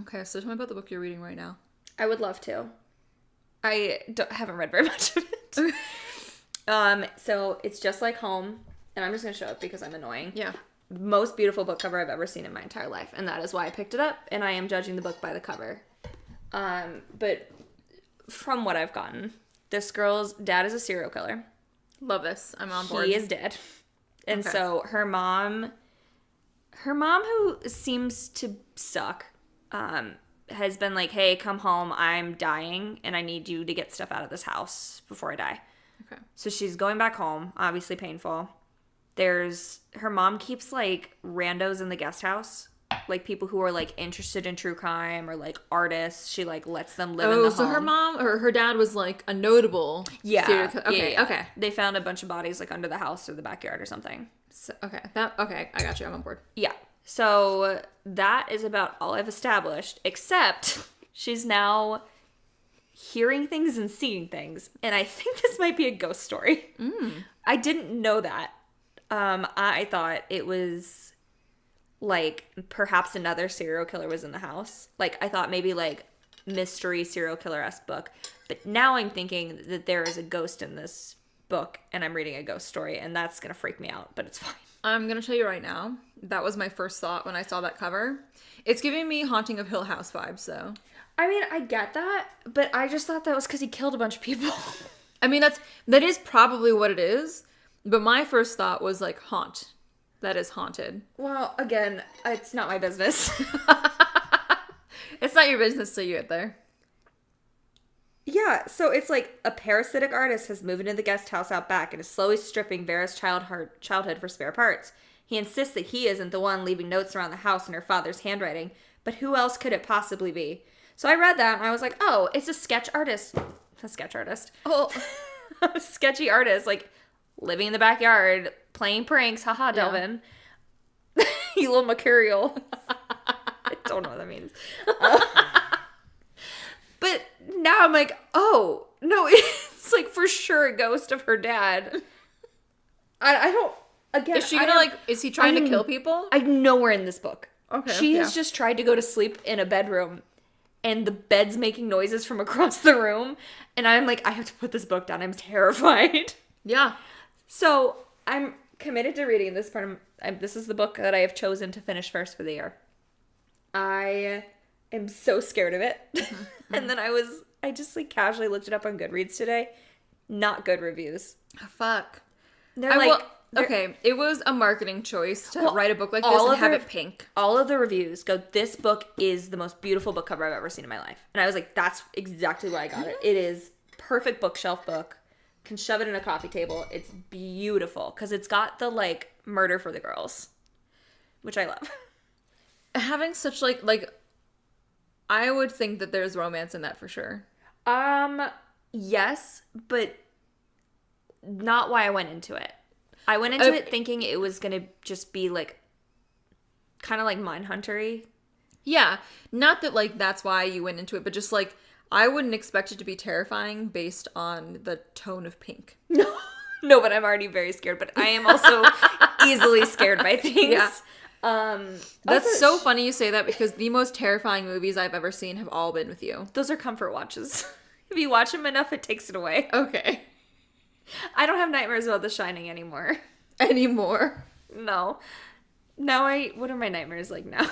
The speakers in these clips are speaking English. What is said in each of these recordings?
Okay, so tell me about the book you're reading right now. I would love to. I haven't read very much of it. So it's Just Like Home, and I'm just going to show it because I'm annoying. Yeah. Most beautiful book cover I've ever seen in my entire life, and that is why I picked it up, and I am judging the book by the cover. But from what I've gotten, this girl's dad is a serial killer. Love this. I'm on board. He is dead. And so her mom who seems to suck, has been like, hey, come home, I'm dying, and I need you to get stuff out of this house before I die. Okay. So she's going back home, obviously painful. Her mom keeps, like, randos in the guest house. Like, people who are, like, interested in true crime or, like, artists. She, like, lets them live in the home. So her mom, or her dad was, like, a notable serial killer. Okay, yeah. Okay. They found a bunch of bodies, like, under the house or the backyard or something. So, okay, I got you. I'm on board. Yeah. So that is about all I've established, except she's now hearing things and seeing things. And I think this might be a ghost story. I didn't know that. I thought it was, like, perhaps another serial killer was in the house. Like, I thought maybe, like, mystery serial killer-esque book. But now I'm thinking that there is a ghost in this book, and I'm reading a ghost story, and that's going to freak me out, but it's fine. I'm going to tell you right now, that was my first thought when I saw that cover. It's giving me Haunting of Hill House vibes, though. I mean, I get that, but I just thought that was because he killed a bunch of people. I mean, that is probably what it is, but my first thought was, like, haunt. That is haunted. Well, again, it's not my business. It's not your business till you get there. Yeah, so it's like a parasitic artist has moved into the guest house out back and is slowly stripping Vera's childhood for spare parts. He insists that he isn't the one leaving notes around the house in her father's handwriting, but who else could it possibly be? So I read that and I was like, oh, it's a sketch artist. A sketch artist. Oh, A sketchy artist, like, living in the backyard, playing pranks. Haha, Delvin. Yeah. You little mercurial. I don't know what that means. But now I'm like, oh, no, it's, like, for sure a ghost of her dad. I don't, again. Is she gonna, is he trying to kill people? I'm nowhere in this book. Okay. She has just tried to go to sleep in a bedroom, and the bed's making noises from across the room, and I'm like, I have to put this book down. I'm terrified. Yeah. So I'm committed to reading this part. This is the book that I have chosen to finish first for the year. I am so scared of it. And then I just, like, casually looked it up on Goodreads today. Not good reviews. Fuck. They're okay, it was a marketing choice to write a book like this and have it pink. All of the reviews go, this book is the most beautiful book cover I've ever seen in my life. And I was like, that's exactly why I got it. It is perfect bookshelf book. Can shove it in a coffee table. It's beautiful because it's got the, like, murder for the girls, which I love. Having such, like, I would think that there's romance in that for sure. Yes, but not why I went into it. I went into it thinking it was going to just be, like, kind of like Mindhunter-y. Yeah. Not that, like, that's why you went into it, but just, like, I wouldn't expect it to be terrifying based on the tone of pink. No, but I'm already very scared. But I am also easily scared by things. Yeah. That's so funny you say that because the most terrifying movies I've ever seen have all been with you. Those are comfort watches. If you watch them enough, it takes it away. Okay. I don't have nightmares about The Shining anymore. Anymore? No. Now what are my nightmares like now?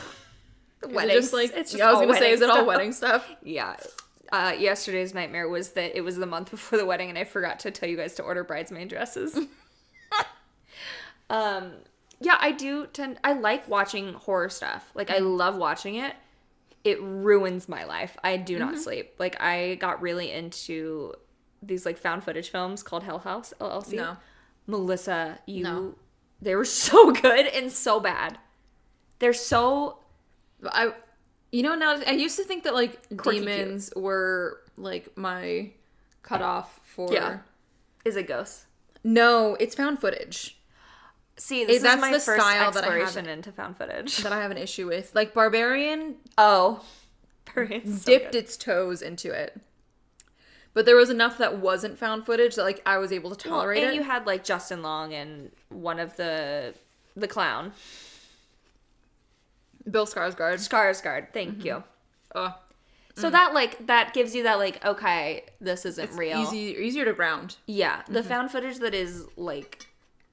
Weddings. Just like, it's just I was going to say, is it all wedding stuff? Yeah. Yesterday's nightmare was that it was the month before the wedding and I forgot to tell you guys to order bridesmaid dresses. Yeah, I like watching horror stuff. Like, I love watching it. It ruins my life. I do not sleep. Like, I got really into these, like, found footage films called Hell House, LLC. No. Melissa, they were so good and so bad. They're so... now, I used to think that, like, demons were, like, my cutoff for... Yeah. Is it ghosts? No, it's found footage. See, this is my first exploration into found footage. That I have an issue with. Like, Barbarian... Oh. dipped its toes into it. But there was enough that wasn't found footage that, like, I was able to tolerate it. And you had, like, Justin Long and one of the clown. Bill Skarsgård. Thank you. Oh. So that gives you that, like, okay, this isn't real. Easier to ground. Yeah. The found footage that is, like,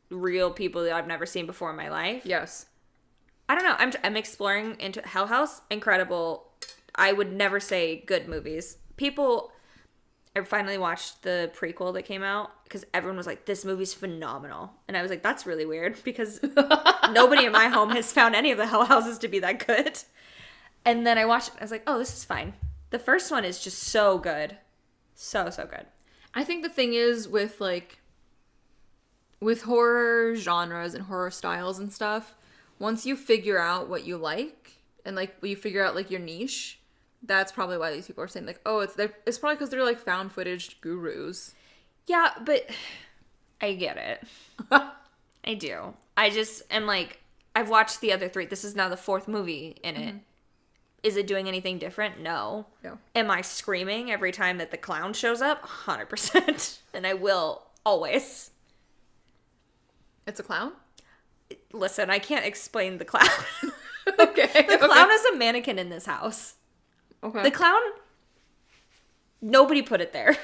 real people that I've never seen before in my life. Yes. I don't know. I'm exploring into Hell House. Incredible. I would never say good movies. I finally watched the prequel that came out because everyone was like, this movie's phenomenal. And I was like, that's really weird because nobody in my home has found any of the Hell Houses to be that good. And then I watched it. I was like, oh, this is fine. The first one is just so good. So good. I think the thing is with horror genres and horror styles and stuff, once you figure out what you like and like you figure out like your niche, that's probably why these people are saying like, oh, it's probably because they're like found footage gurus. Yeah, but I get it. I do. I just am like, I've watched the other 3. This is now the 4th movie in it. Is it doing anything different? No. Am I screaming every time that the clown shows up? 100%. And I will always. It's a clown? Listen, I can't explain the clown. Okay. The clown is a mannequin in this house. Okay. The clown, nobody put it there.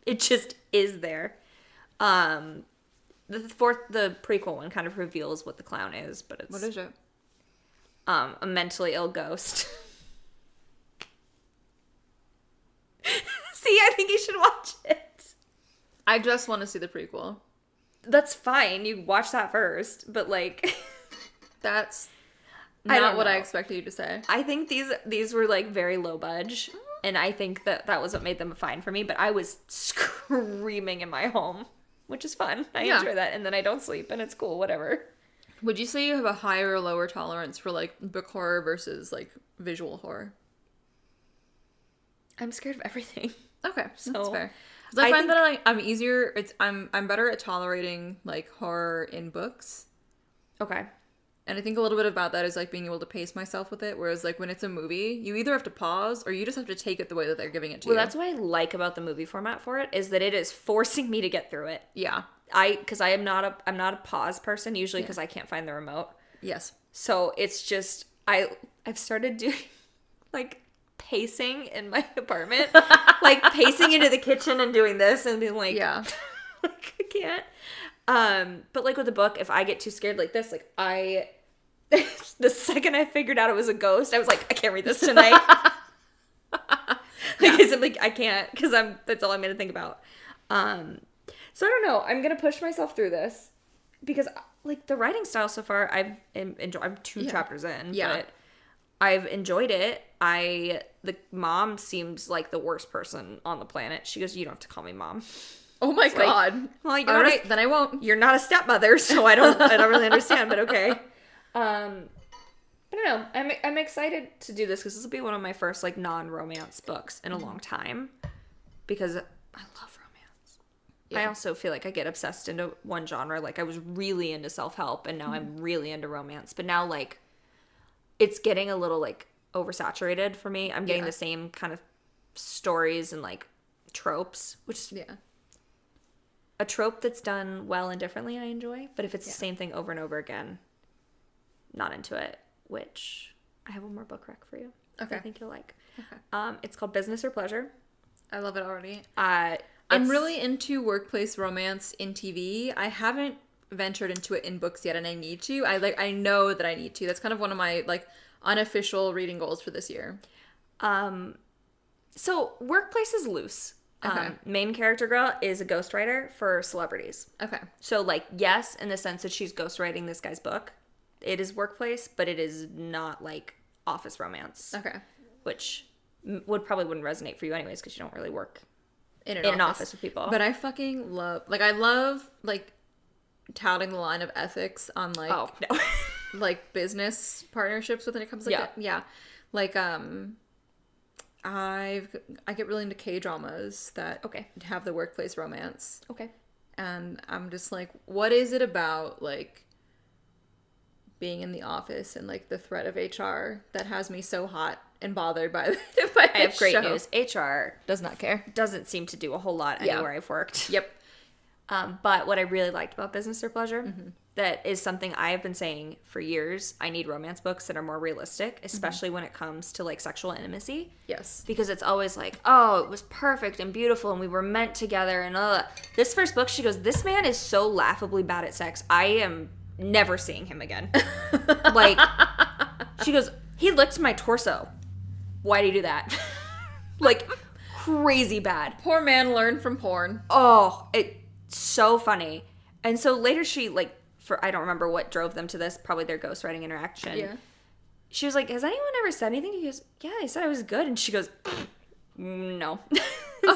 It just is there. The prequel one kind of reveals what the clown is, but it's... What is it? A mentally ill ghost. See, I think you should watch it. I just want to see the prequel. That's fine. You watch that first, but like... That's not what I expected you to say. I think these were like very low budge, and I think that was what made them fine for me, but I was screaming in my home, which is fun. I enjoy that, and then I don't sleep, and it's cool, whatever. Would you say you have a higher or lower tolerance for like book horror versus like visual horror? I'm scared of everything. Okay, so that's fair. Because I find that I'm better at tolerating like horror in books. Okay. And I think a little bit about that is like being able to pace myself with it. Whereas like when it's a movie, you either have to pause or you just have to take it the way that they're giving it to you. Well, that's what I like about the movie format for it, is that it is forcing me to get through it. Yeah. Because I'm not a pause person usually because I can't find the remote. Yes. So it's just I've started doing like pacing in my apartment, like pacing into the kitchen and doing this and being like, yeah, like, I can't. But like with the book, if I get too scared like this, like the second I figured out it was a ghost, I was like, I can't read this tonight. I can't because that's all I'm gonna think about. So I don't know. I'm gonna push myself through this because like the writing style so far, I'm 2 chapters in, but I've enjoyed it. The mom seems like the worst person on the planet. She goes, "You don't have to call me mom." Oh my God. Like, well, you're all right, then I won't. You're not a stepmother, so I don't really understand, but okay. But I don't know. I'm excited to do this because this will be one of my first like non-romance books in a long time because I love romance. Yeah. I also feel like I get obsessed into one genre. Like I was really into self-help and now I'm really into romance. But now like it's getting a little like oversaturated for me. I'm getting the same kind of stories and like tropes, which a trope that's done well and differently I enjoy. But if it's the same thing over and over again, not into it. Which I have one more book rec for you. Okay. I think you'll like. Okay. It's called Business or Pleasure. I love it already. I'm really into workplace romance in TV. I haven't ventured into it in books yet, and I need to. I know that I need to. That's kind of one of my like unofficial reading goals for this year. So workplace is loose. Okay. Main character girl is a ghostwriter for celebrities. Okay. So like yes, in the sense that she's ghostwriting this guy's book. It is workplace, but it is not like office romance. Okay. Which wouldn't resonate for you anyways because you don't really work in an office with people. But I fucking love, I love touting the line of ethics on like business partnerships when it comes to I get really into K-dramas that have the workplace romance. Okay. And I'm just like, what is it about like being in the office and like the threat of HR that has me so hot and bothered by I have great news. HR does not care. Doesn't seem to do a whole lot anywhere I've worked. Yep. But what I really liked about Business or Pleasure, that is something I have been saying for years. I need romance books that are more realistic, especially when it comes to like sexual intimacy. Yes. Because it's always like, oh, it was perfect and beautiful and we were meant together and this first book, she goes, this man is so laughably bad at sex. I am never seeing him again. Like, she goes, he licked my torso. Why do you do that? Like, crazy bad. Poor man learned from porn. Oh, it's so funny. And so later she, like, I don't remember what drove them to this, probably their ghostwriting interaction. Yeah. She was like, has anyone ever said anything? He goes, yeah, I said I was good. And she goes, no.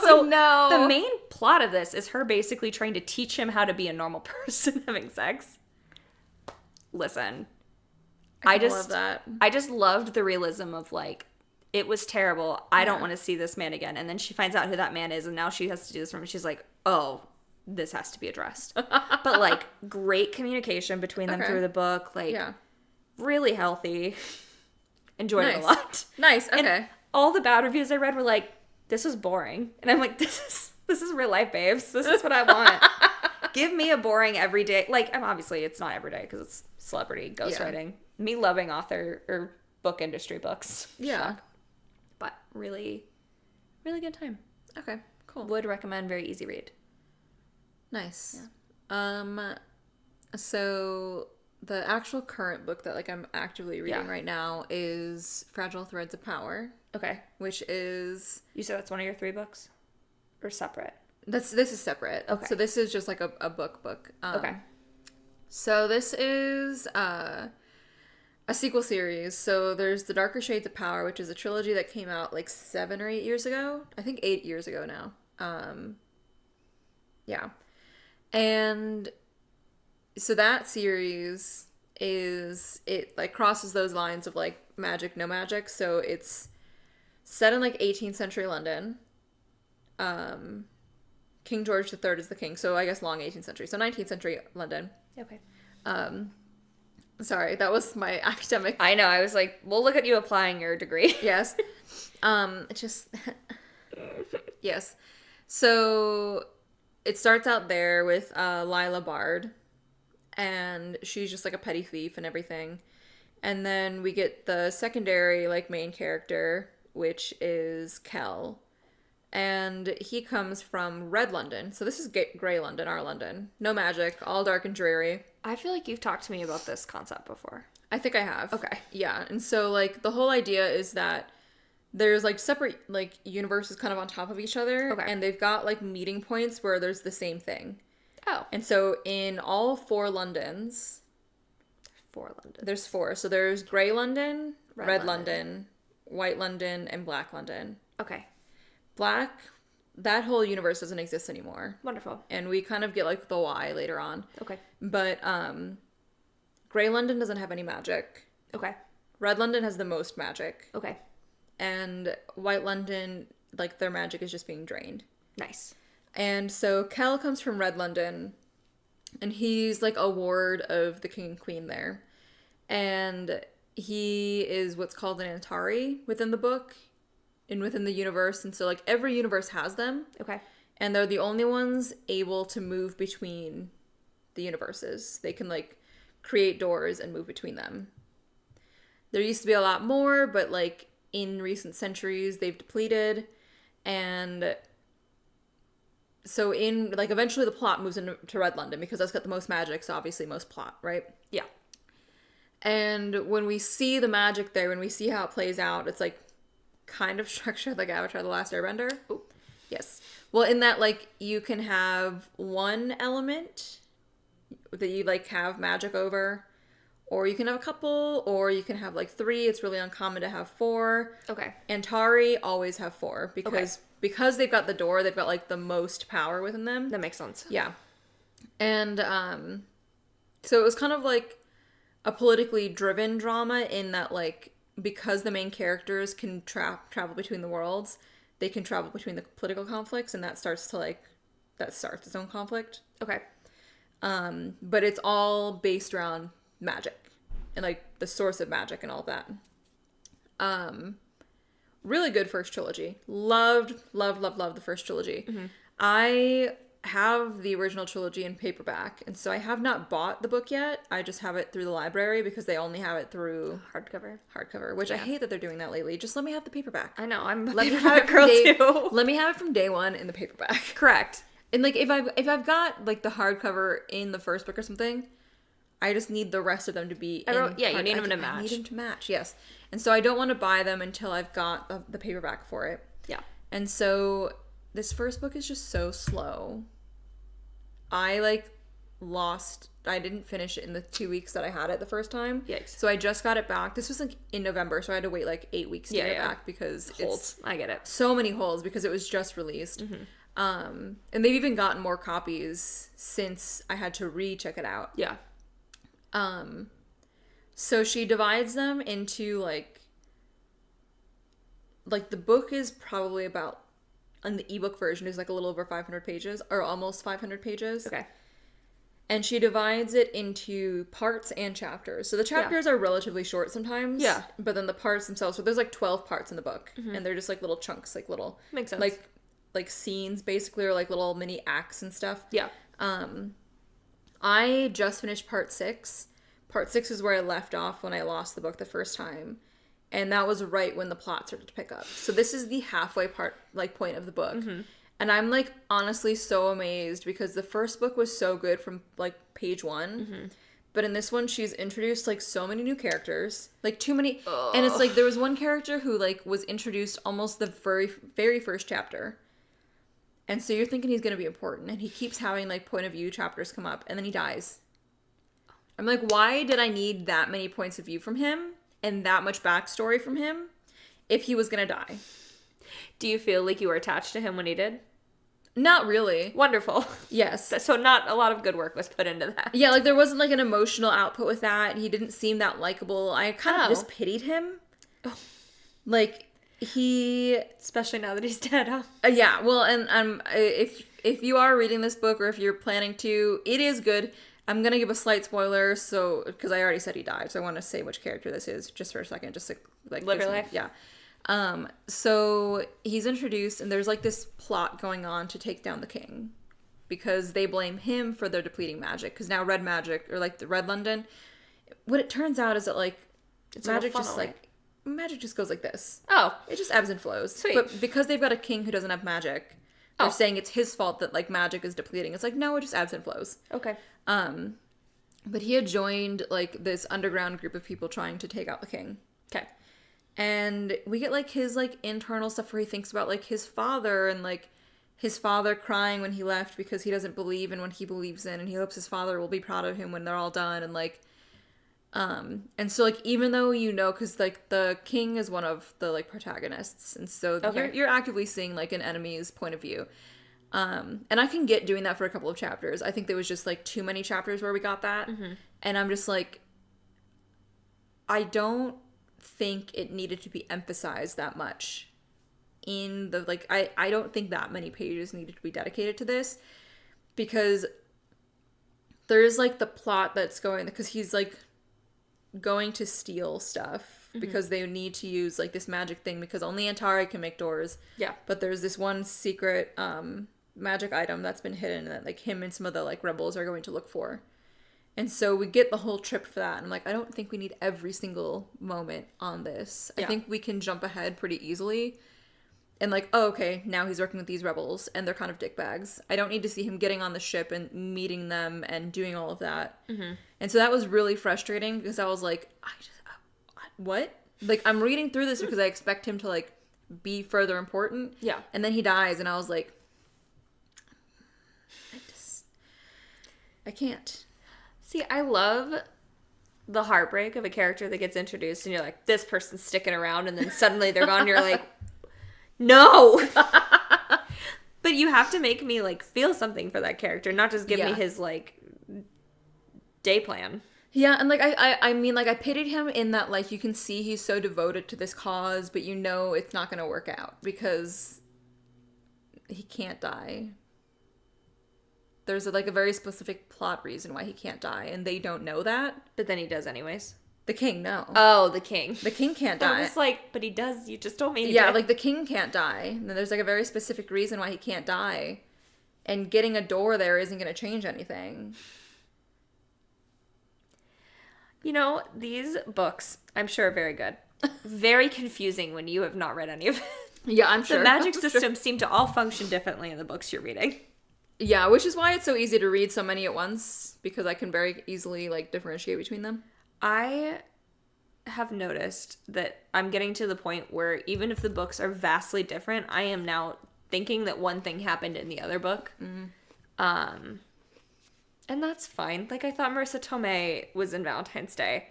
So no. The main plot of this is her basically trying to teach him how to be a normal person having sex. Listen. I love that. I just loved the realism of like, it was terrible. I don't want to see this man again. And then she finds out who that man is, and now she has to do this for him. She's like, oh, this has to be addressed. But like, great communication between them through the book. Like, really healthy. Enjoyed it a lot. Nice. Okay. And all the bad reviews I read were like, this was boring. And I'm like, this is real life, babes. This is what I want. Give me a boring everyday. Like, obviously it's not everyday because it's celebrity ghostwriting. Me loving author or book industry books. Yeah. Shock. But really, really good time. Okay. Cool. Would recommend. Very easy read. Nice. Yeah. So the actual current book that like I'm actively reading right now is Fragile Threads of Power. Okay. Which is, you said that's one of your 3 books? Or separate? This is separate. Okay. So this is just like a book. Okay. So this is a sequel series. So there's The Darker Shades of Power, which is a trilogy that came out like 7 or 8 years ago. I think 8 years ago now. Yeah. And so that series it like crosses those lines of like magic, no magic. So it's set in like 18th century London. King George III is the king. So I guess long 18th century. So 19th century London. Okay. Sorry, that was my academic. I know. I was like, we'll look at you applying your degree. Yes. Yes. So it starts out there with Lila Bard, and she's just like a petty thief and everything. And then we get the secondary like main character, which is Kell. And he comes from Red London. So this is Grey London, our London. No magic, all dark and dreary. I feel like you've talked to me about this concept before. I think I have. Okay. Yeah. And so like the whole idea is that there's like separate like universes kind of on top of each other. Okay. And they've got like meeting points where there's the same thing. Oh. And so in all 4 Londons. 4 Londons. There's 4. So there's Grey London, Red London, White London, and Black London. Okay. Black, that whole universe doesn't exist anymore. Wonderful. And we kind of get like the why later on. Okay. But Grey London doesn't have any magic. Okay. Red London has the most magic. Okay. And White London, like their magic is just being drained. Nice. And so Kell comes from Red London, and he's like a ward of the king and queen there. And he is what's called an Antari within the book and within the universe. And so like every universe has them. Okay. And they're the only ones able to move between the universes. They can like create doors and move between them. There used to be a lot more, but like in recent centuries they've depleted. And so in like eventually the plot moves into Red London because that's got the most magic, so obviously most plot, right? Yeah. And when we see the magic there, when we see how it plays out, it's like kind of structured like Avatar: The Last Airbender. Ooh. Yes. Well, in that like you can have one element that you like have magic over, or you can have a couple, or you can have like 3. It's really uncommon to have 4. Okay. Antari always have 4 because they've got the door, they've got like the most power within them. That makes sense. Yeah. And so it was kind of like a politically driven drama in that like because the main characters can travel between the worlds, they can travel between the political conflicts, and that starts its own conflict. Okay. But it's all based around magic and like the source of magic and all that. Really good first trilogy. Loved the first trilogy. Mm-hmm. I have the original trilogy in paperback, and so I have not bought the book yet. I just have it through the library because they only have it through hardcover, which I hate that they're doing that lately. Just let me have the paperback. I know, I'm a let paperback girl too. Let me have it from day one in the paperback. Correct. And like if I've got like the hardcover in the first book or something, I just need the rest of them to be you need them to match. I need them to match, yes. And so I don't want to buy them until I've got the paperback for it. Yeah. And so this first book is just so slow. I didn't finish it in the 2 weeks that I had it the first time. Yikes. So I just got it back. This was like in November, so I had to wait like 8 weeks to get it back because holds. I get it. So many holes because it was just released. Mm-hmm. And they've even gotten more copies since I had to recheck it out. Yeah. So she divides them into like the book is probably about, on the ebook version, is like a little over 500 pages or almost 500 pages. Okay. And she divides it into parts and chapters. So the chapters are relatively short sometimes. Yeah. But then the parts themselves, so there's like 12 parts in the book. Mm-hmm. And they're just like little chunks, like little... Makes sense. Like scenes, basically, or like little mini acts and stuff. Yeah. I just finished part 6. Part 6 is where I left off when I lost the book the first time. And that was right when the plot started to pick up. So this is the halfway point of the book. Mm-hmm. And I'm, like, honestly so amazed because the first book was so good from, like, page 1. Mm-hmm. But in this one, she's introduced, like, so many new characters. Like, too many. Ugh. And it's, like, there was one character who, like, was introduced almost the very, very first chapter. And so you're thinking he's going to be important. And he keeps having, like, point of view chapters come up. And then he dies. I'm like, why did I need that many points of view from him and that much backstory from him if he was going to die? Do you feel like you were attached to him when he did? Not really. Wonderful. Yes. So not a lot of good work was put into that. Yeah, like there wasn't like an emotional output with that. He didn't seem that likable. I kind of just pitied him. Oh. Like he... Especially now that he's dead, huh? Yeah, well, and if you are reading this book or if you're planning to, it is good. I'm going to give a slight spoiler, so because I already said he died, so I want to say which character this is just for a second, just to, like live your life. Yeah. So he's introduced, and there's like this plot going on to take down the king because they blame him for their depleting magic. Because now red magic, or like the Red London, what it turns out is that like it's magic magic just goes like this. Oh, it just ebbs and flows. Sweet. But because they've got a king who doesn't have magic, they're saying it's his fault that like magic is depleting. It's like, no, it just ebbs and flows. Okay. But he had joined like this underground group of people trying to take out the king. Okay. And we get like his like internal stuff where he thinks about like his father and like his father crying when he left because he doesn't believe in what he believes in, and he hopes his father will be proud of him when they're all done. And like and so like even though because like the king is one of the like protagonists, and so you're actively seeing like an enemy's point of view. And I can get doing that for a couple of chapters. I think there was just like too many chapters where we got that. Mm-hmm. And I'm just like, I don't think it needed to be emphasized that much in the like I don't think that many pages needed to be dedicated to this, because there's like the plot that's going, because he's like going to steal stuff because they need to use like this magic thing because only Antari can make doors. Yeah. But there's this one secret magic item that's been hidden that like him and some of the like rebels are going to look for. And so we get the whole trip for that. And I'm like, I don't think we need every single moment on this. Yeah. I think we can jump ahead pretty easily. And like, oh, okay, now he's working with these rebels and they're kind of dickbags. I don't need to see him getting on the ship and meeting them and doing all of that. Mm-hmm. And so that was really frustrating because I was like, what? Like, I'm reading through this because I expect him to like be further important. Yeah. And then he dies and I was like, I can't. See, I love the heartbreak of a character that gets introduced and you're like, this person's sticking around, and then suddenly they're gone and you're like, no. But you have to make me like feel something for that character, not just give me his like day plan. Yeah, and like I mean like I pitied him in that like you can see he's so devoted to this cause, but it's not going to work out because he can't die. There's like a very specific plot reason why he can't die, and they don't know that. But then he does anyways. The king, no. Oh, the king. The king can't die. I was like, but he does. You just told me. Yeah, like the king can't die. And there's like a very specific reason why he can't die. And getting a door there isn't going to change anything. You know, these books, I'm sure, are very good. Very confusing when you have not read any of it. Yeah, I'm sure. The magic systems seem to all function differently in the books you're reading. Yeah, which is why it's so easy to read so many at once, because I can very easily, like, differentiate between them. I have noticed that I'm getting to the point where even if the books are vastly different, I am now thinking that one thing happened in the other book. Mm-hmm. And that's fine. Like, I thought Marissa Tomei was in Valentine's Day.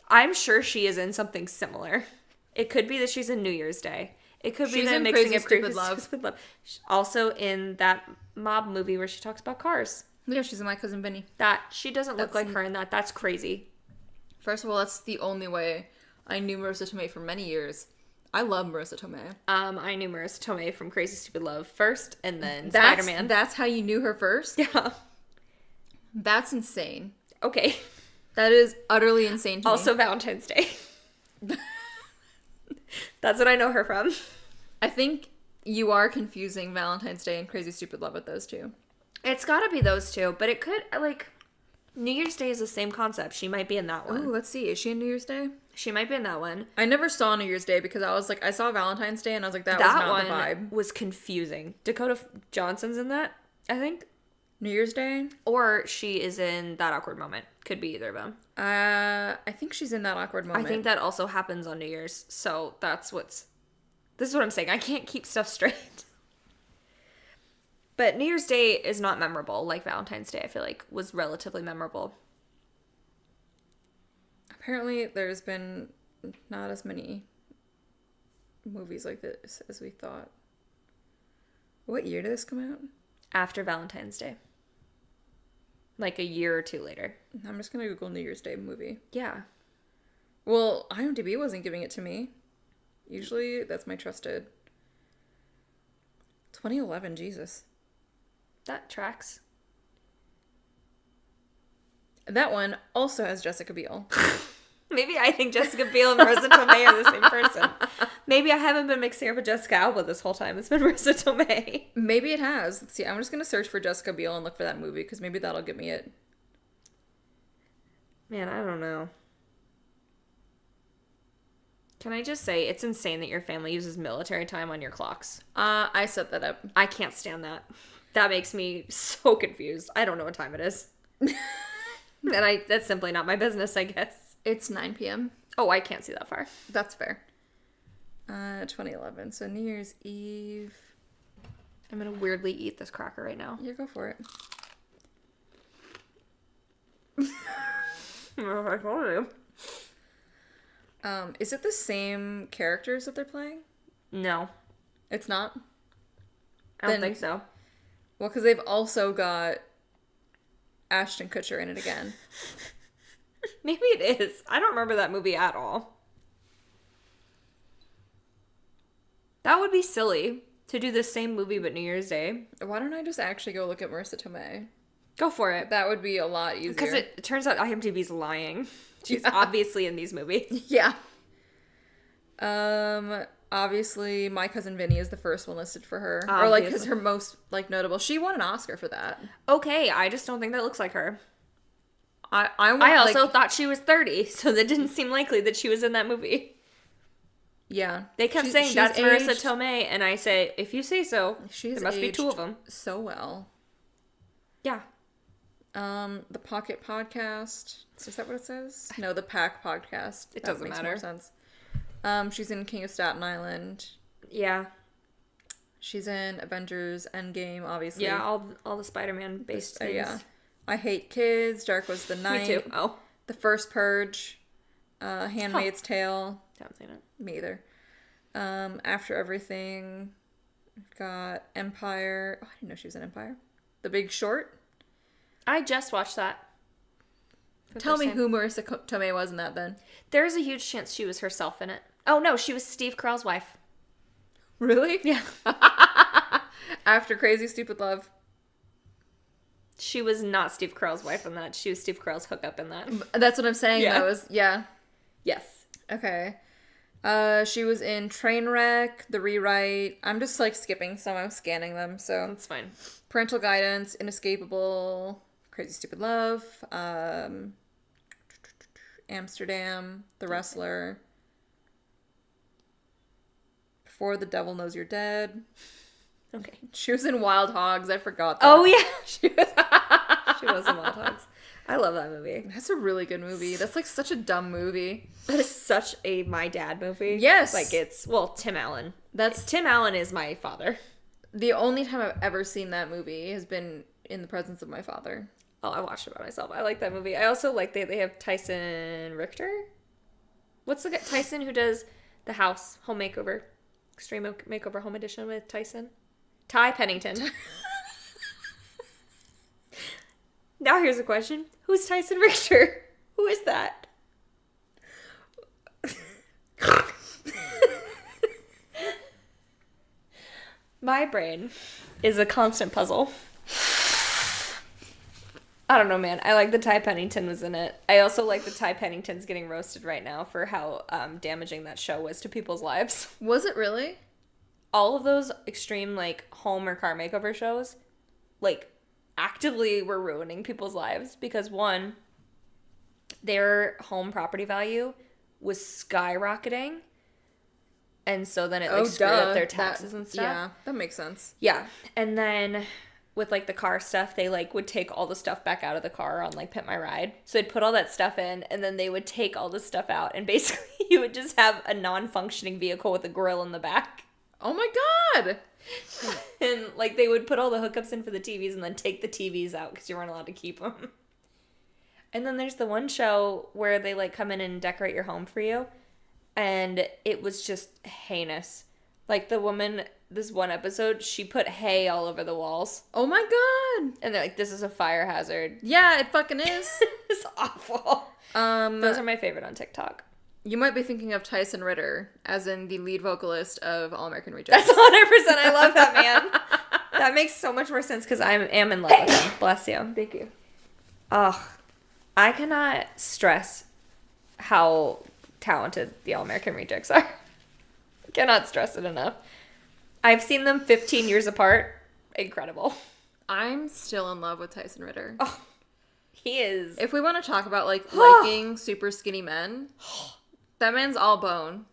I'm sure she is in something similar. It could be that she's in New Year's Day. It could be that mixing of Crazy Stupid Love. Also in that mob movie where she talks about cars. Yeah, she's in My Cousin Vinny. She doesn't look like her in that. That's crazy. First of all, that's the only way I knew Marissa Tomei for many years. I love Marissa Tomei. I knew Marissa Tomei from Crazy Stupid Love first, and then Spider-Man. That's how you knew her first? Yeah. That's insane. Okay. That is utterly insane to me. Also Valentine's Day. That's what I know her from. I think you are confusing Valentine's Day and Crazy Stupid Love with those two. It's gotta be those two, but it could, like, New Year's Day is the same concept. She might be in that one. Ooh, let's see. Is she in New Year's Day? She might be in that one. I never saw New Year's Day because I was like, I saw Valentine's Day and I was like, that was not the vibe. That was confusing. Dakota Johnson's in that, I think. New Year's Day? Or she is in That Awkward Moment. Could be either of them. I think she's in That Awkward Moment. I think that also happens on New Year's. So this is what I'm saying. I can't keep stuff straight. But New Year's Day is not memorable like Valentine's Day, I feel like, was relatively memorable. Apparently, there's been not as many movies like this as we thought. What year did this come out? After Valentine's Day. Like a year or two later. I'm just going to Google New Year's Day movie. Yeah. Well, IMDb wasn't giving it to me. Usually, that's my trusted. 2011, Jesus. That tracks. That one also has Jessica Biel. Maybe I think Jessica Biel and Marissa Tomei are the same person. Maybe I haven't been mixing up with Jessica Alba this whole time. It's been Marissa Tomei. Maybe it has. Let's see. I'm just going to search for Jessica Biel and look for that movie because maybe that'll get me it. Man, I don't know. Can I just say, it's insane that your family uses military time on your clocks. I set that up. I can't stand that. That makes me so confused. I don't know what time it is. And that's simply not my business, I guess. It's 9 p.m. Oh, I can't see that far. That's fair. 2011. So New Year's Eve. I'm going to weirdly eat this cracker right now. Yeah, go for it. I told you. Is it the same characters that they're playing? No. It's not? I don't think so. Well, because they've also got Ashton Kutcher in it again. Maybe it is. I don't remember that movie at all. That would be silly to do the same movie but New Year's Day. Why don't I just actually go look at Marissa Tomei? Go for it. That would be a lot easier. Because it turns out IMDb's lying. She's obviously in these movies. Yeah. Obviously, My Cousin Vinny is the first one listed for her. Obviously. Or, like, is her most, like, notable. She won an Oscar for that. Okay, I just don't think that looks like her. I also thought she was 30, so that didn't seem likely that she was in that movie. Yeah. They kept saying, that's Marissa Tomei, and I say, if you say so, there must be two of them. So well. Yeah. The Pocket Podcast. Is that what it says? No, the Pack Podcast. It doesn't matter. More sense. She's in King of Staten Island. Yeah. She's in Avengers Endgame, obviously. Yeah, all the Spider-Man based things. Yeah. I Hate Kids, Dark Was the Night. Me too. Oh. The First Purge, Handmaid's Tale. Haven't seen it. Me either. After Everything, we've got Empire. Oh, I didn't know she was in Empire. The Big Short. I just watched that. Tell me who Marissa Tomei was in that then. There's a huge chance she was herself in it. Oh no, she was Steve Carell's wife. Really? Yeah. After Crazy Stupid Love. She was not Steve Carell's wife in that. She was Steve Carell's hookup in that. That's what I'm saying. Yeah. That was, yeah. Yes. Okay. She was in Trainwreck, The Rewrite. I'm just like skipping some. I'm scanning them, so That's fine. Parental Guidance, Inescapable, Crazy Stupid Love, Amsterdam, The Wrestler, Before the Devil Knows You're Dead. Okay. She was in Wild Hogs. I forgot that. Oh yeah, she was in Wild Hogs. I love that movie. That's a really good movie. That's like such a dumb movie. That is such a my dad movie. Yes. Like it's, well, Tim Allen. That's Tim Allen is my father. the only time I've ever seen that movie has been in the presence of my father. Oh, I watched it by myself. I like that movie. I also like they have Tyson Richter. What's the guy, Tyson who does the house home makeover, extreme makeover home edition with Tyson? Ty Pennington. Now here's a question. Who's Tyson Richter? Who is that? My brain is a constant puzzle. I don't know, man. I like that Ty Pennington was in it. I also like that Ty Pennington's getting roasted right now for how damaging that show was to people's lives. Was it really? All of those extreme, like, home or car makeover shows, like, actively were ruining people's lives because, one, their home property value was skyrocketing, and so then it, like, screwed up their taxes and stuff. Yeah, that makes sense. Yeah, and then with, like, the car stuff, they, like, would take all the stuff back out of the car on, like, Pimp My Ride. So they'd put all that stuff in, and then they would take all the stuff out, and basically you would just have a non-functioning vehicle with a grill in the back. Oh my god! And, like, they would put all the hookups in for the TVs and then take the TVs out because you weren't allowed to keep them. And then there's the one show where they, like, come in and decorate your home for you. And it was just heinous. Like, the woman, this one episode, she put hay all over the walls. Oh my god! And they're like, this is a fire hazard. Yeah, it fucking is. It's awful. Those are my favorite on TikTok. You might be thinking of Tyson Ritter, as in the lead vocalist of All American Rejects. That's 100%. I love that man. That makes so much more sense because I am in love with him. Bless you. Thank you. Ugh. I cannot stress how talented the All American Rejects are. I cannot stress it enough. I've seen them 15 years apart. Incredible. I'm still in love with Tyson Ritter. Oh, he is. If we want to talk about, like, liking super skinny men, that man's all bone.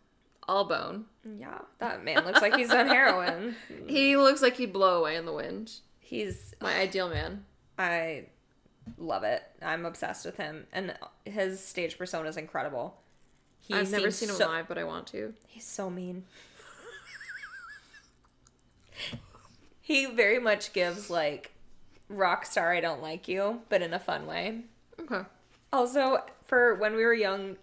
All bone. Yeah, that man looks like he's on heroin. He looks like he'd blow away in the wind. He's my ideal man. I love it. I'm obsessed with him. And his stage persona is incredible. I've never seen him live, but I want to. He's so mean. He very much gives, like, rock star I don't like you, but in a fun way. Okay. Also, for when we were young,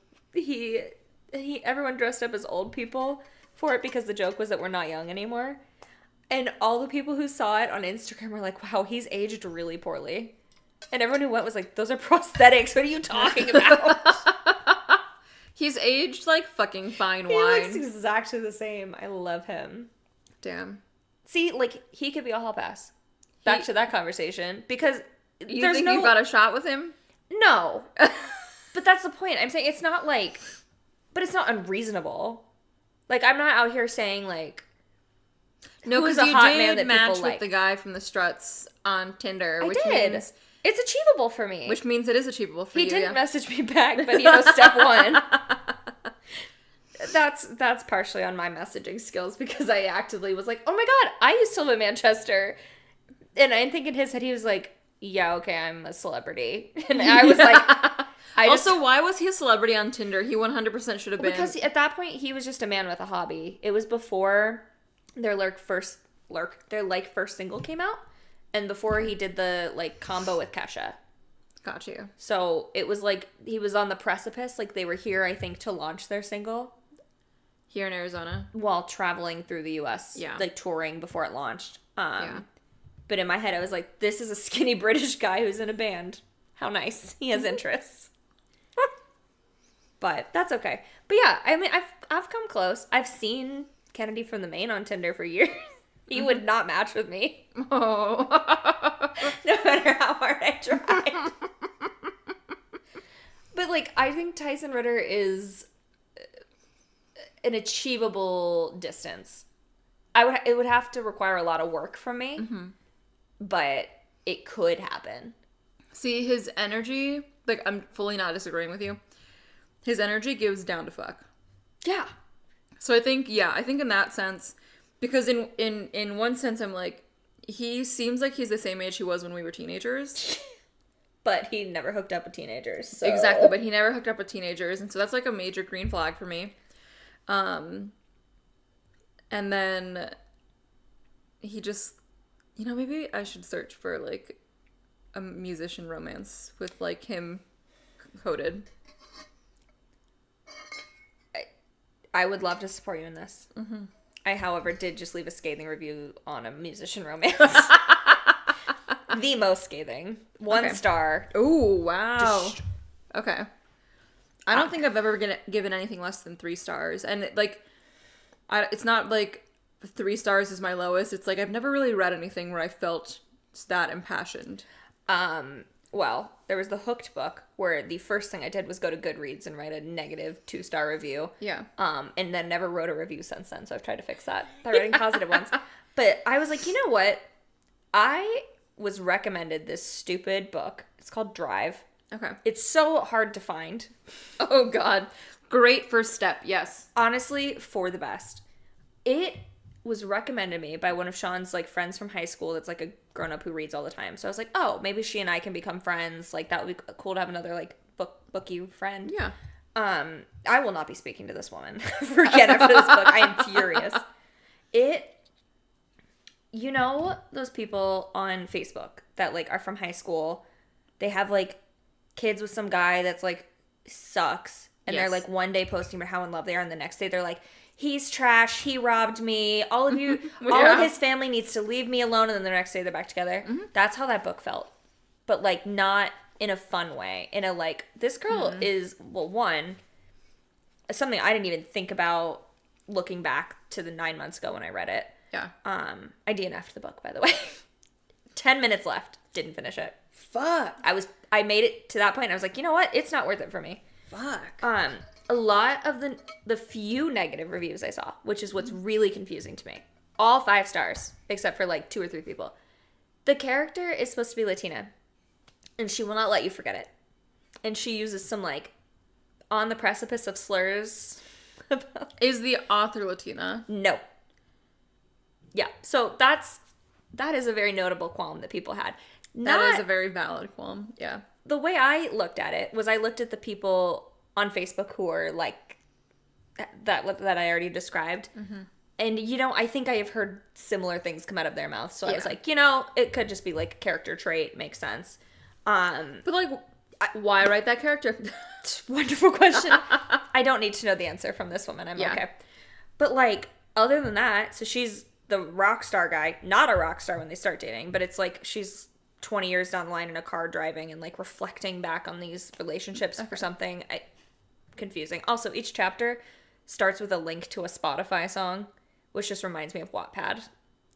everyone dressed up as old people for it because the joke was that we're not young anymore. And all the people who saw it on Instagram were like, wow, he's aged really poorly. And everyone who went was like, those are prosthetics. What are you talking about? He's aged like fucking fine wine. He looks exactly the same. I love him. Damn. See, like, he could be a hall pass. Back to that conversation. Because you think you got a shot with him? No. But that's the point. I'm saying it's not like... But it's not unreasonable. Like, I'm not out here saying, like... No, because you did match with the guy from the Struts on Tinder. I did. Means, it's achievable for me. Which means it is achievable for you. He didn't message me back, but, step one. That's partially on my messaging skills because I actively was like, oh my god, I used to live in Manchester. And I think in his head he was like, yeah, okay, I'm a celebrity. And I was like... Also, why was he a celebrity on Tinder? He 100% should have been. Because at that point, he was just a man with a hobby. It was before their first single came out. And before he did the, like, combo with Kesha. Got you. So it was like he was on the precipice. Like, they were here, I think, to launch their single. Here in Arizona? While traveling through the U.S. Yeah. Like, touring before it launched. Yeah. But in my head, I was like, this is a skinny British guy who's in a band. How nice. He has interests. But that's okay. But yeah, I mean, I've come close. I've seen Kennedy from the Maine on Tinder for years. He would not match with me. Oh. No matter how hard I tried. But, like, I think Tyson Ritter is... an achievable distance. It would have to require a lot of work from me, but it could happen. See, his energy, like, I'm fully not disagreeing with you. His energy gives down to fuck. Yeah. So I think in that sense, because in one sense I'm like, he seems like he's the same age he was when we were teenagers. But he never hooked up with teenagers. So. Exactly, but he never hooked up with teenagers, and so that's like a major green flag for me. And then he just, maybe I should search for like a musician romance with like him coded. I would love to support you in this. Mm-hmm. I, however, did just leave a scathing review on a musician romance. The most scathing. 1 star. Oh, wow. Okay. I don't think I've ever given anything less than 3 stars. And, like, it's not like 3 stars is my lowest. It's like I've never really read anything where I felt that impassioned. Well, there was the Hooked book where the first thing I did was go to Goodreads and write a negative 2-star review. Yeah. And then never wrote a review since then. So I've tried to fix that by writing positive ones. But I was like, you know what? I was recommended this stupid book. It's called Drive. Okay. It's so hard to find. Oh, God. Great first step. Yes. Honestly, for the best. It was recommended me by one of Sean's like friends from high school that's like a grown-up who reads all the time. So I was like, oh, maybe she and I can become friends. Like, that would be cool to have another like booky friend. Yeah. I will not be speaking to this woman again after this book. I am furious. Those people on Facebook that like are from high school, they have like kids with some guy that's like sucks, and they're like one day posting about how in love they are, and the next day they're like, he's trash, he robbed me, all of his family needs to leave me alone, and then the next day they're back together. Mm-hmm. That's how that book felt. But like not in a fun way. In a like, this girl is, well, one, something I didn't even think about looking back to the 9 months ago when I read it. Yeah. I DNF'd the book, by the way. 10 minutes left. Didn't finish it. Fuck. I made it to that point, and I was like, you know what? It's not worth it for me. Fuck. A lot of the few negative reviews I saw, which is what's really confusing to me, all 5 stars, except for like 2 or 3 people. The character is supposed to be Latina, and she will not let you forget it. And she uses some like on the precipice of slurs. Is the author Latina? No. Yeah, so that is a very notable qualm that people had. That is a very valid qualm, yeah. The way I looked at it was I looked at the people on Facebook who are like that I already described. Mm-hmm. And, I think I have heard similar things come out of their mouths. So I was like, it could just be like a character trait. Makes sense. But like, why write that character? Wonderful question. I don't need to know the answer from this woman. I'm okay. But like, other than that, so she's the rock star guy, not a rock star when they start dating, but it's like she's 20 years down the line in a car driving and like reflecting back on these relationships for something. Confusing. Also, each chapter starts with a link to a Spotify song, which just reminds me of Wattpad.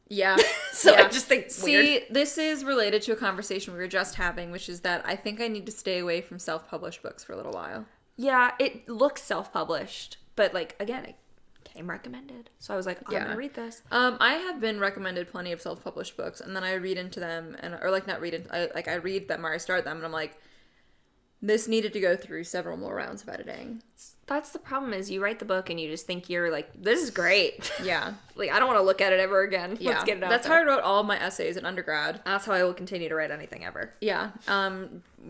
Yeah. I just think weird. See, this is related to a conversation we were just having, which is that I think I need to stay away from self-published books for a little while. Yeah, it looks self-published, but like, again, it came recommended. So I was like, I'm going to read this. I have been recommended plenty of self-published books, and then I read into them, I read them or I start them, and I'm like, this needed to go through several more rounds of editing. That's the problem, is you write the book and you just think you're like, this is great. Yeah. Like, I don't want to look at it ever again. Yeah. Let's get it out That's there. how I wrote all of my essays in undergrad. That's how I will continue to write anything ever. Yeah.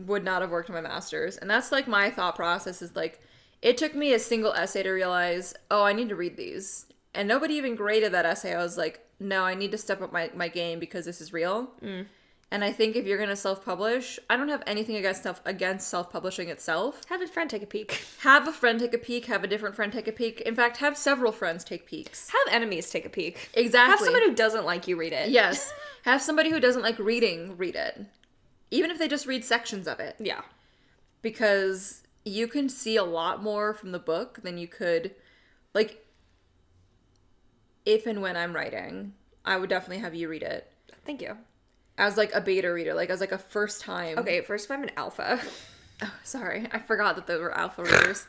Would not have worked in my master's. And that's like my thought process is like, it took me a single essay to realize, oh, I need to read these. And nobody even graded that essay. I was like, no, I need to step up my game because this is real. Mm. And I think if you're going to self-publish, I don't have anything against self-publishing itself. Have a friend take a peek. Have a friend take a peek. Have a different friend take a peek. In fact, have several friends take peeks. Have enemies take a peek. Exactly. Have somebody who doesn't like you read it. Yes. Have somebody who doesn't like reading read it. Even if they just read sections of it. Yeah. Because you can see a lot more from the book than you could, like, if and when I'm writing, I would definitely have you read it. Thank you. As, like, a beta reader, like, as, like, a first time. Okay, first time an alpha. Oh, sorry. I forgot that there were alpha readers.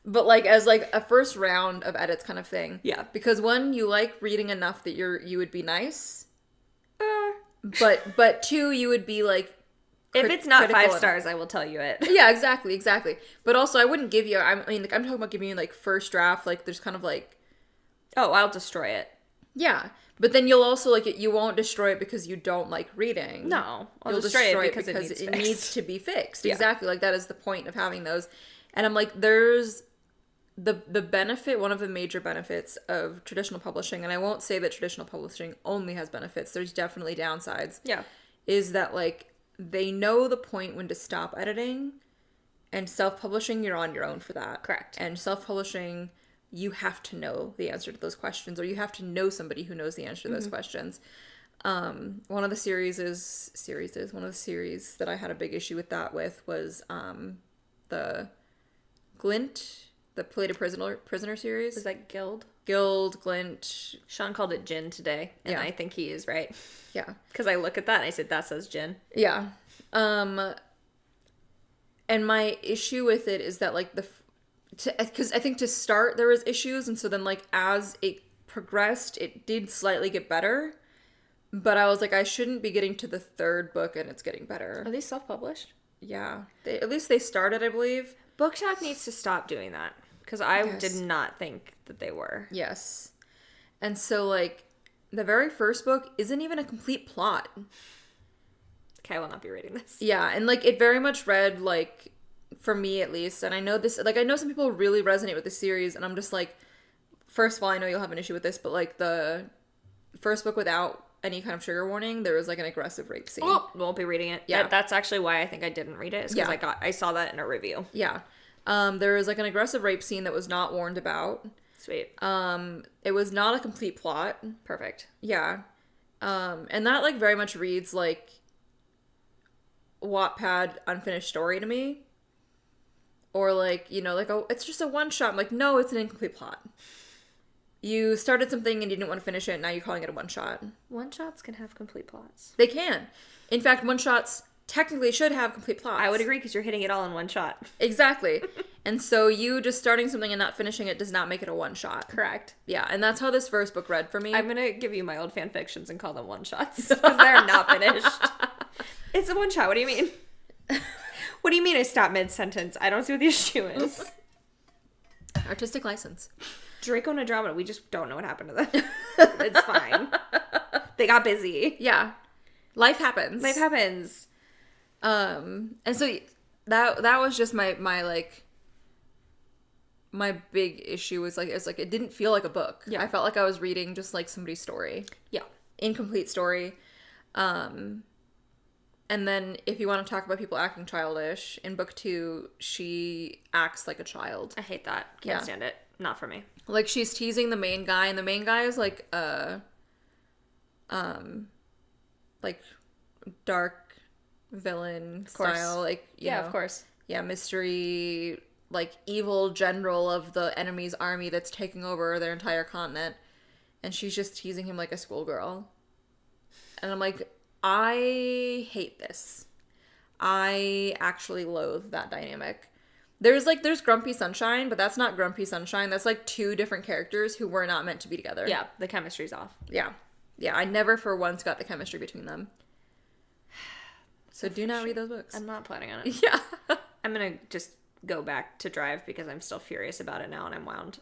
But like as like a first round of edits kind of thing. Yeah. Because one, you like reading enough that you would be nice. But two, you would be like if it's not 5 stars, I will tell you it. Yeah, exactly. But also I wouldn't give you I'm talking about giving you like first draft, like there's kind of like I'll destroy it. Yeah. But then you'll also like it. You won't destroy it because you don't like reading. No, I'll destroy it because it needs to be fixed. Yeah. Exactly. Like that is the point of having those. And I'm like, there's the benefit. One of the major benefits of traditional publishing, and I won't say that traditional publishing only has benefits. There's definitely downsides. Yeah. Is that like they know the point when to stop editing, and self-publishing, you're on your own for that. Correct. And self-publishing, you have to know the answer to those questions, or you have to know somebody who knows the answer to those questions. One of the series that I had a big issue with that was the Glint, the Plated Prisoner series. Was that Guild, Glint. Sean called it gin today, and I think he is right. Yeah. Because I look at that and I said, that says gin. Yeah. And my issue with it is that like because I think to start there was issues, and so then like as it progressed it did slightly get better, but I was like I shouldn't be getting to the 3rd book and it's getting better. Are these self-published? Yeah, at least they started, I believe. BookTok needs to stop doing that because I did not think that they were. Yes. And so like the very first book isn't even a complete plot. Okay, I will not be reading this. Yeah, and like it very much read like, for me at least, and I know this, like I know some people really resonate with the series, and I'm just like, first of all, I know you'll have an issue with this, but like the first book without any kind of trigger warning, there was like an aggressive rape scene. Oh, won't be reading it. Yeah. That's actually why I think I didn't read it, is because I saw that in a review. Yeah. There was like an aggressive rape scene that was not warned about. Sweet. It was not a complete plot. Perfect. Yeah. And that like very much reads like Wattpad unfinished story to me. Or like, like, oh, it's just a one-shot. I'm like, no, it's an incomplete plot. You started something and you didn't want to finish it, now you're calling it a one-shot. One-shots can have complete plots. They can. In fact, one-shots technically should have complete plots. I would agree, because you're hitting it all in one shot. Exactly. And so you just starting something and not finishing it does not make it a one-shot. Correct. Yeah, and that's how this first book read for me. I'm going to give you my old fan fictions and call them one-shots, because they're not finished. It's a one-shot. What do you mean? What do you mean I stopped mid-sentence? I don't see what the issue is. Artistic license. Draco and Andromeda, we just don't know what happened to them. It's fine. They got busy. Yeah. Life happens. And so that was just my big issue was like, it's like it didn't feel like a book. Yeah. I felt like I was reading just like somebody's story. Yeah. Incomplete story. And then if you want to talk about people acting childish, in book 2, she acts like a child. I hate that. Can't stand it. Not for me. Like she's teasing the main guy, and the main guy is like like dark villain style, like you know, of course. Yeah, mystery, like evil general of the enemy's army that's taking over their entire continent, and she's just teasing him like a schoolgirl. And I'm like, I hate this. I actually loathe that dynamic. There's Grumpy Sunshine, but that's not Grumpy Sunshine. That's like 2 different characters who were not meant to be together. Yeah, the chemistry's off. Yeah. Yeah, I never for once got the chemistry between them. So do not read those books. I'm not planning on it. Yeah. I'm going to just go back to Drive because I'm still furious about it now and I'm wound.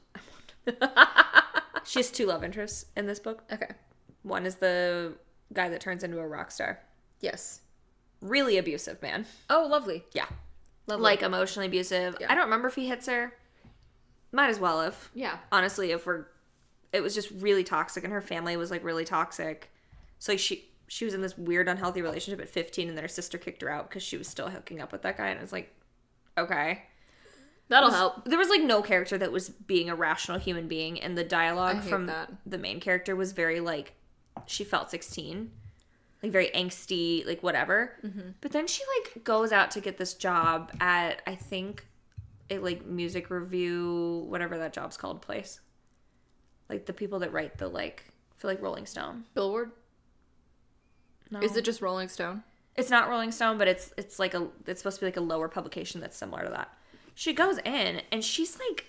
She has 2 love interests in this book. Okay. One is the guy that turns into a rock star. Yes. Really abusive, man. Oh, lovely. Yeah. Lovely. Like emotionally abusive. Yeah. I don't remember if he hits her. Might as well have. Yeah. Honestly, it was just really toxic, and her family was like really toxic. So like, she was in this weird unhealthy relationship at 15, and then her sister kicked her out because she was still hooking up with that guy, and it was like, okay. That'll help. There was like no character that was being a rational human being, and the dialogue from that. The main character was very like, she felt 16. Like very angsty, like whatever. Mm-hmm. But then she like goes out to get this job at, I think, a like music review, whatever that job's called, place. Like the people that write the like, for like Rolling Stone. Billboard? No. Is it just Rolling Stone? It's not Rolling Stone, but it's supposed to be like a lower publication that's similar to that. She goes in and she's like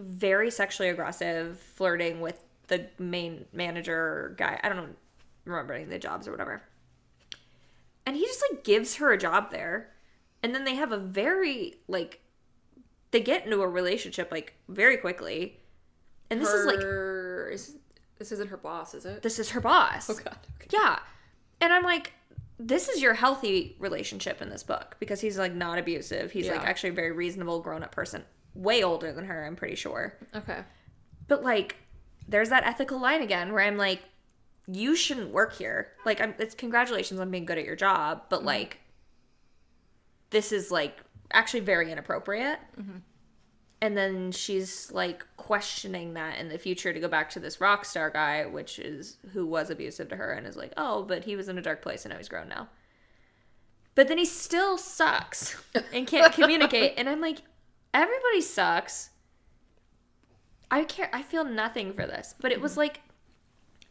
very sexually aggressive, flirting with the main manager guy. I don't remember any of the jobs or whatever. And he just, like, gives her a job there. And then they have a very, like, they get into a relationship, like, very quickly. And this is, like... This isn't her boss, is it? This is her boss. Oh, God. Okay. Yeah. And I'm like, this is your healthy relationship in this book. Because he's, like, not abusive. He's, like, actually a very reasonable, grown-up person. Way older than her, I'm pretty sure. Okay. But, like, there's that ethical line again where I'm like, you shouldn't work here. Like, it's congratulations on being good at your job, but, like, this is, like, actually very inappropriate. Mm-hmm. And then she's, like, questioning that in the future to go back to this rock star guy, who was abusive to her, and is like, oh, but he was in a dark place and now he's grown now. But then he still sucks and can't communicate. And I'm like, everybody sucks. I feel nothing for this. But it was like,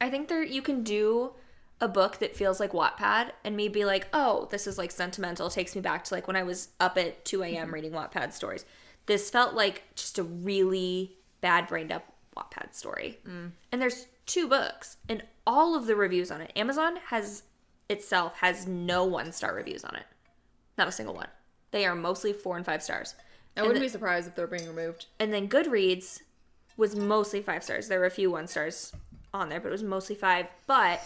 I think you can do a book that feels like Wattpad and me be like, oh, this is, like, sentimental. It takes me back to, like, when I was up at 2 a.m. reading Wattpad stories. This felt like just a really bad brained up Wattpad story. Mm. And there's 2 books and all of the reviews on it. Amazon has no 1-star reviews on it. Not a single one. They are mostly 4 and 5 stars. I wouldn't be surprised if they're being removed. And then Goodreads was mostly 5 stars. There were a few 1 stars on there, but it was mostly 5. But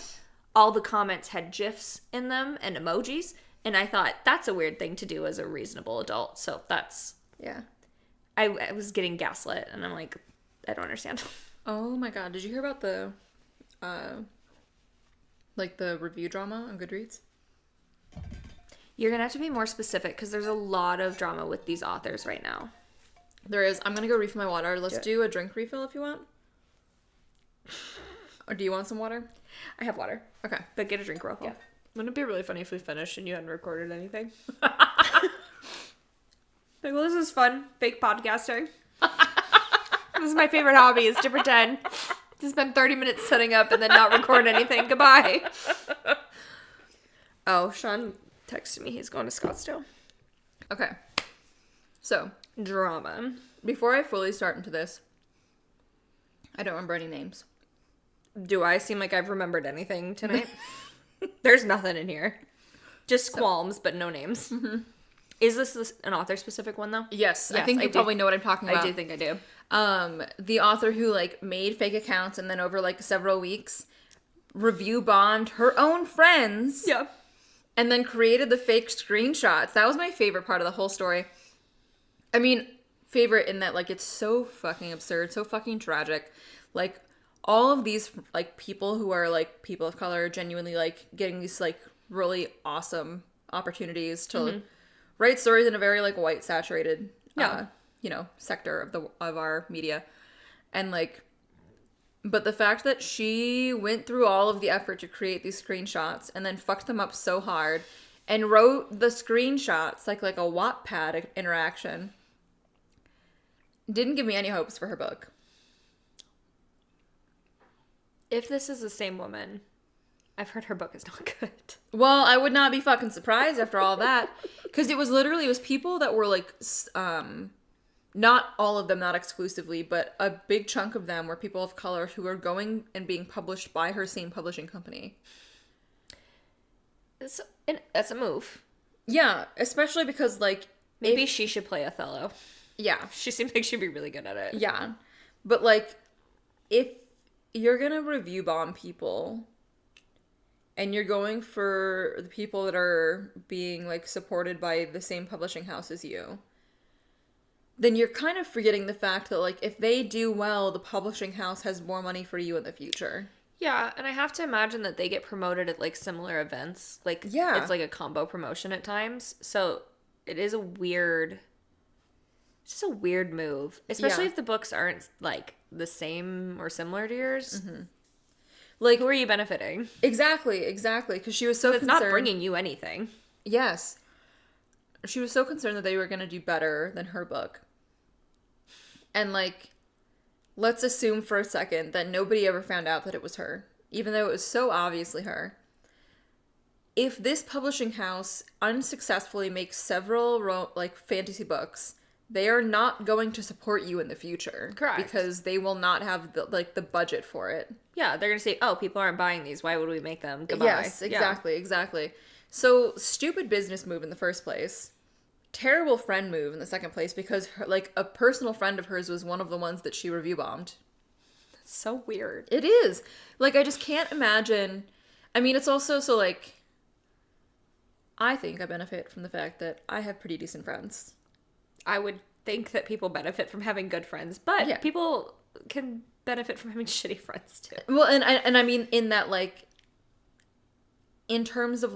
all the comments had GIFs in them and emojis. And I thought, that's a weird thing to do as a reasonable adult. So that's... Yeah. I was getting gaslit, and I'm like, I don't understand. Oh my God. Did you hear about the review drama on Goodreads? You're going to have to be more specific, because there's a lot of drama with these authors right now. There is. I'm going to go refill my water. Let's do a drink refill if you want. Or do you want some water? I have water. Okay. But get a drink real quick. Yeah. Wouldn't it be really funny if we finished and you hadn't recorded anything? Like, well, this is fun. Fake podcasting. This is my favorite hobby, is to pretend to spend 30 minutes setting up and then not record anything. Goodbye. Oh, Sean texted me. He's going to Scottsdale. Okay. So, drama. Before I fully start into this, I don't remember any names. Do I seem like I've remembered anything tonight? There's nothing in here. Just qualms, but no names. Mm-hmm. Is this an author-specific one, though? Yes, I think you probably know what I'm talking about. I do think I do. The author who, like, made fake accounts and then over, like, several weeks review bombed her own friends. Yeah. And then created the fake screenshots. That was my favorite part of the whole story. I mean, favorite in that, like, it's so fucking absurd, so fucking tragic. Like, all of these, like, people who are, like, people of color genuinely, like, getting these, like, really awesome opportunities to write stories in a very, like, white saturated, sector of our media. And, like, but the fact that she went through all of the effort to create these screenshots and then fucked them up so hard and wrote the screenshots like a Wattpad interaction didn't give me any hopes for her book. If this is the same woman, I've heard her book is not good. Well, I would not be fucking surprised after all that. Because it was people that were, like, not all of them, not exclusively, but a big chunk of them were people of color who are going and being published by her same publishing company. That's a move. Yeah, especially because, like... Maybe she should play Othello. Yeah. She seems like she'd be really good at it. Yeah. But, like, if you're gonna review bomb people... and you're going for the people that are being, like, supported by the same publishing house as you, then you're kind of forgetting the fact that, like, if they do well, the publishing house has more money for you in the future. Yeah, and I have to imagine that they get promoted at, like, similar events. Like, yeah. It's like a combo promotion at times. So it is it's just a weird move. Especially if the books aren't, like, the same or similar to yours. Mm-hmm. Like, who are you benefiting? Exactly. Because she was so concerned. It's not bringing you anything. Yes. She was so concerned that they were going to do better than her book. And, like, let's assume for a second that nobody ever found out that it was her. Even though it was so obviously her. If this publishing house unsuccessfully makes several, fantasy books they are not going to support you in the future. Correct. Because they will not have the budget for it. Yeah, they're going to say, oh, people aren't buying these. Why would we make them? Goodbye. Yes, exactly, exactly. So, stupid business move in the first place. Terrible friend move in the second place because a personal friend of hers was one of the ones that she review bombed. That's so weird. It is. I just can't imagine. I mean, it's also so I think I benefit from the fact that I have pretty decent friends. I would think that people benefit from having good friends, but people can benefit from having shitty friends too. Well, and I mean in that in terms of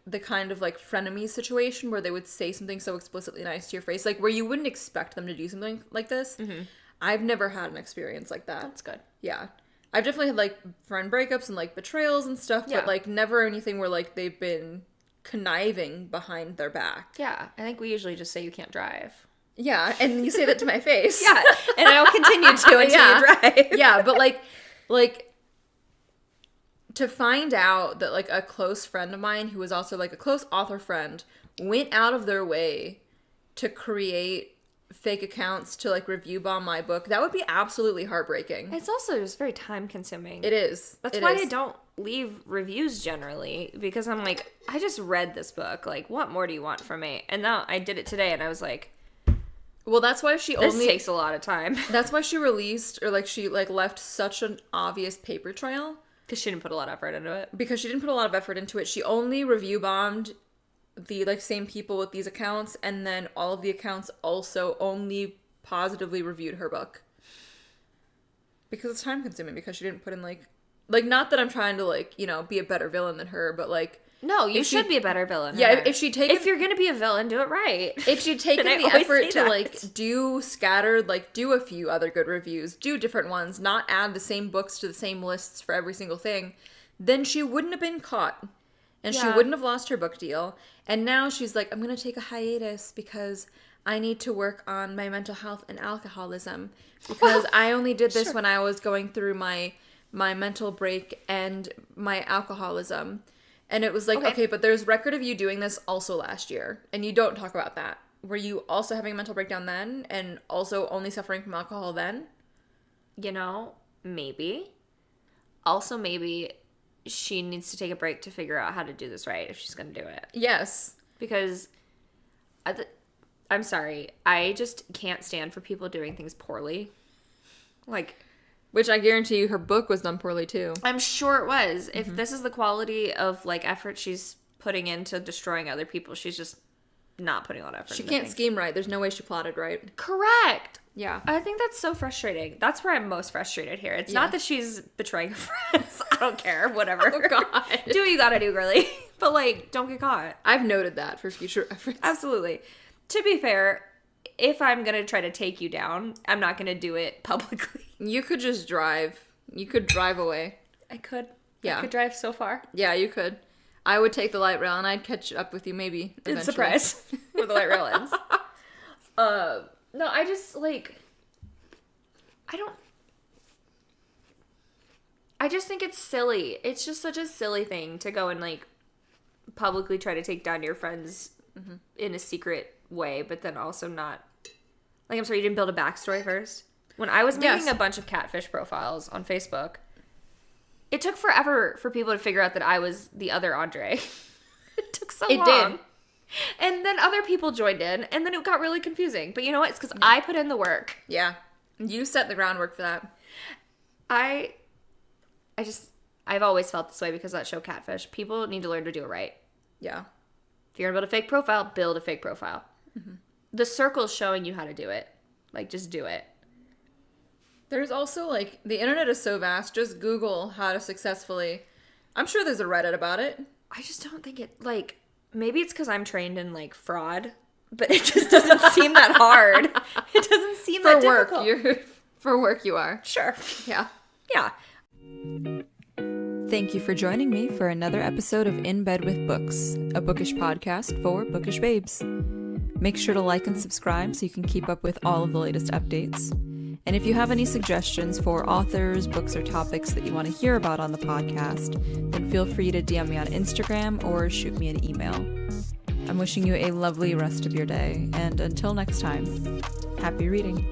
the kind of frenemy situation where they would say something so explicitly nice to your face, where you wouldn't expect them to do something like this. Mm-hmm. I've never had an experience like that. That's good. Yeah. I've definitely had friend breakups and betrayals and stuff, but never anything where they've been conniving behind their back. Yeah. I think we usually just say you can't drive. Yeah, and you say that to my face. Yeah, and I will continue to until you drive. Yeah, but to find out that a close friend of mine who was also a close author friend went out of their way to create fake accounts to review bomb my book, that would be absolutely heartbreaking. It's also just very time consuming. It is. That's why I don't leave reviews generally, because I'm I just read this book. What more do you want from me? And now I did it today and I was well, that's why this takes a lot of time. That's why she released, or she left such an obvious paper trail. Because she didn't put a lot of effort into it. Because she didn't put a lot of effort into it. She only review bombed the same people with these accounts, and then all of the accounts also only positively reviewed her book. Because it's time consuming, because she didn't put in not that I'm trying to be a better villain than her, but no, you should be a better villain. Yeah, if you're gonna be a villain, do it right. If she'd taken the effort to do scattered, do a few other good reviews, do different ones, not add the same books to the same lists for every single thing, then she wouldn't have been caught. And she wouldn't have lost her book deal. And now she's I'm gonna take a hiatus because I need to work on my mental health and alcoholism. Because I only did this when I was going through my mental break and my alcoholism. And it was okay, but there's record of you doing this also last year, and you don't talk about that. Were you also having a mental breakdown then, and also only suffering from alcohol then? Maybe. Also, maybe she needs to take a break to figure out how to do this right if she's going to do it. Yes. Because, I'm sorry, I just can't stand for people doing things poorly. Which I guarantee you her book was done poorly too. I'm sure it was. Mm-hmm. If this is the quality of effort she's putting into destroying other people, she's just not putting a lot of effort. She can't scheme right. There's no way she plotted right. Correct. Yeah. I think that's so frustrating. That's where I'm most frustrated here. It's not that she's betraying her friends. I don't care. Whatever. Oh, God. Do what you gotta do, girly. But, don't get caught. I've noted that for future reference. Absolutely. To be fair, if I'm going to try to take you down, I'm not going to do it publicly. You could just drive. You could drive away. I could. Yeah. I could drive so far. Yeah, you could. I would take the light rail and I'd catch up with you maybe eventually. Surprise. Where the light rail ends. No, I just, I just think it's silly. It's just such a silly thing to go and, publicly try to take down your friends in a secret way, but then also not. I'm sorry, you didn't build a backstory first? When I was making a bunch of catfish profiles on Facebook, it took forever for people to figure out that I was the other Andre. It took so long. It did. And then other people joined in, and then it got really confusing. But you know what? It's because I put in the work. Yeah. You set the groundwork for that. I've always felt this way because of that show Catfish. People need to learn to do it right. Yeah. If you're going to build a fake profile, build a fake profile. Mm-hmm. The circle's showing you how to do it. Just do it. There's also, the internet is so vast. Just Google how to successfully... I'm sure there's a Reddit about it. I just don't think it, maybe it's because I'm trained in, fraud, but it just doesn't seem that hard. It doesn't seem that difficult. For work, you are. Sure. Yeah. Yeah. Thank you for joining me for another episode of In Bed with Books, a bookish podcast for bookish babes. Make sure to like and subscribe so you can keep up with all of the latest updates. And if you have any suggestions for authors, books, or topics that you want to hear about on the podcast, then feel free to DM me on Instagram or shoot me an email. I'm wishing you a lovely rest of your day, and until next time, happy reading.